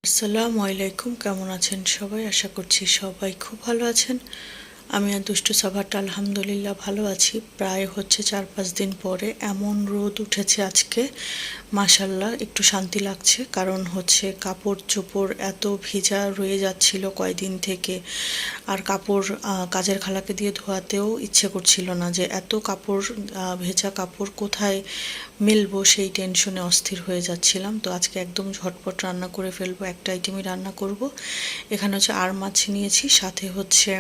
আসসালামু আলাইকুম, কেমন আছেন সবাই? আশা করছি সবাই খুব ভালো আছেন। আমি আর দুষ্টু সাভারটা আলহামদুলিল্লাহ ভালো আছি। প্রায় হচ্ছে 4-5 দিন পরে এমন রোদ উঠেছে আজকে, মাশাল্লাহ একটু শান্তি লাগছে। কারণ হচ্ছে কাপড় চোপড় এত ভিজা রয়ে যাচ্ছিল কয়দিন থেকে, আর কাপড় কাজের খালাকে দিয়ে ধোয়াতেও ইচ্ছে করছিল না, যে এত কাপড় ভেজা কাপড় কোথায় মেলবো সেই টেনশনে অস্থির হয়ে যাচ্ছিলাম। তো আজকে একদম ঝটপট রান্না করে ফেলবো, একটা আইটেমই রান্না করব। এখানে হচ্ছে আর মাছ নিয়েছি, সাথে হচ্ছে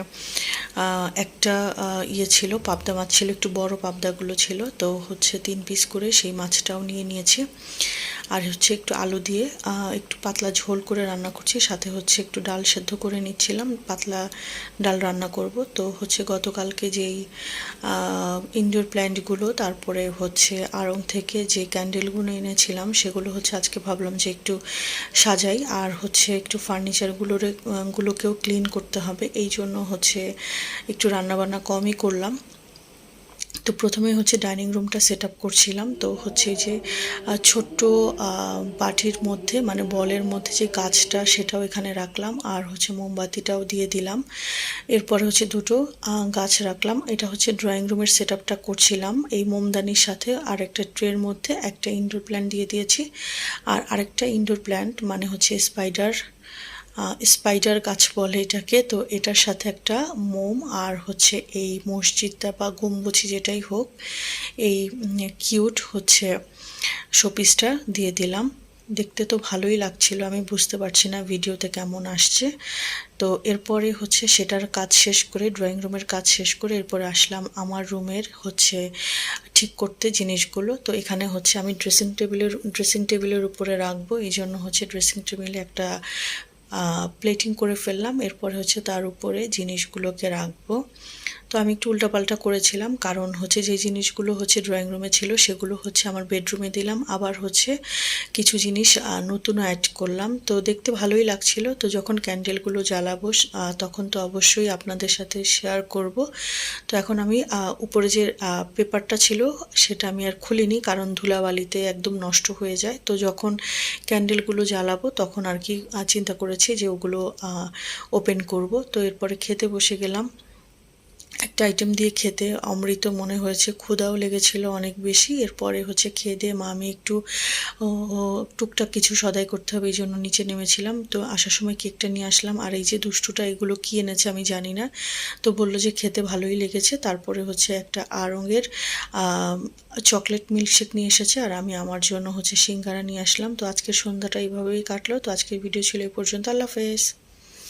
একটা ইয়ে ছিল, পাবদা মাছ ছিল, একটু বড় পাবদাগুলো ছিল, তো হচ্ছে 3 পিস করে সেই মাছটাও নিয়েছি। আর হচ্ছে একটু আলু দিয়ে একটু পাতলা ঝোল করে রান্না করছি, সাথে হচ্ছে একটু ডাল সেদ্ধ করে নিচ্ছিলাম, পাতলা ডাল রান্না করব। তো হচ্ছে গতকালকে যেই ইনডোর প্ল্যান্টগুলো, তারপরে হচ্ছে আড়ং থেকে যে ক্যান্ডেলগুলো এনেছিলাম, সেগুলো হচ্ছে আজকে ভাবলাম যে একটু সাজাই, আর হচ্ছে একটু গুলোকেও ক্লিন করতে হবে, এই জন্য হচ্ছে একটু রান্নাবান্না কমই করলাম। তো প্রথমে হচ্ছে ডাইনিং রুমটা সেট আপ করছিলাম। তো হচ্ছে যে ছোট্ট বাটির মধ্যে, মানে বলের মধ্যে যে গাছটা, সেটাও এখানে রাখলাম, আর হচ্ছে মোমবাতিটাও দিয়ে দিলাম। এরপরে হচ্ছে দুটো গাছ রাখলাম। এটা হচ্ছে ড্রয়িং রুমের সেট আপটা করছিলাম এই মোমদানির সাথে। আর একটা ট্রের মধ্যে একটা ইনডোর প্ল্যান্ট দিয়ে দিয়েছি, আর আরেকটা ইনডোর প্ল্যান্ট মানে হচ্ছে স্পাইডার গাছ বলে এটাকে। তো এটার সাথে একটা মোম, আর হচ্ছে এই মসজিদটা বা গম্বুজি যেটাই হোক, এই কিউট হচ্ছে শোপিসটা দিয়ে দিলাম। দেখতে তো ভালোই লাগছিল, আমি বুঝতে পারছি না ভিডিওতে কেমন আসছে। তো এরপরে হচ্ছে সেটার কাজ শেষ করে, ড্রয়িং রুমের কাজ শেষ করে এরপরে আসলাম আমার রুমের হচ্ছে ঠিক করতে জিনিসগুলো। তো এখানে হচ্ছে আমি ড্রেসিং টেবিলের উপরে রাখবো, এই জন্য হচ্ছে ড্রেসিং টেবিলে একটা প্লেটিং করে ফেললাম। এরপরে হচ্ছে তার উপরে জিনিসগুলোকে রাখবো। তো আমি একটু উল্টাপাল্টা করেছিলাম, কারণ হচ্ছে যে জিনিসগুলো হচ্ছে ড্রয়িং রুমে ছিল সেগুলো হচ্ছে আমার বেডরুমে দিলাম, আবার হচ্ছে কিছু জিনিস নতুনও অ্যাড করলাম। তো দেখতে ভালোই লাগছিল। তো যখন ক্যান্ডেলগুলো জ্বালাবো তখন তো অবশ্যই আপনাদের সাথে শেয়ার করব। তো এখন আমি উপরে যে পেপারটা ছিল সেটা আমি আর খুলিনি, কারণ ধুলাবালিতে একদম নষ্ট হয়ে যায়। তো যখন ক্যান্ডেলগুলো জ্বালাবো তখন আর কি চিন্তা করেছি যে ওগুলো ওপেন করব। তো এরপরে খেতে বসে গেলাম। একটা আইটেম দিয়ে খেতে অমৃত মনে হয়েছে, ক্ষুধাও লেগেছিল অনেক বেশি। এরপরে হচ্ছে খেয়ে দিয়ে আমি একটু টুকটাক কিছু সদাই করতে হবে, এই জন্য নিচে নেমেছিলাম। তো আসার সময় কেকটা নিয়ে আসলাম, আর এই যে দুষ্টুটা এগুলো কি এনেছে আমি জানি না, তো বললো যে খেতে ভালোই লেগেছে। তারপরে হচ্ছে একটা আড়ঙের চকলেট মিল্কশেক নিয়ে এসেছে, আর আমি আমার জন্য হচ্ছে সিঙ্গারা নিয়ে আসলাম। তো আজকের সন্ধ্যাটা এইভাবেই কাটলো। তো আজকের ভিডিও ছিল এই পর্যন্ত। আল্লাহ হাফেজ।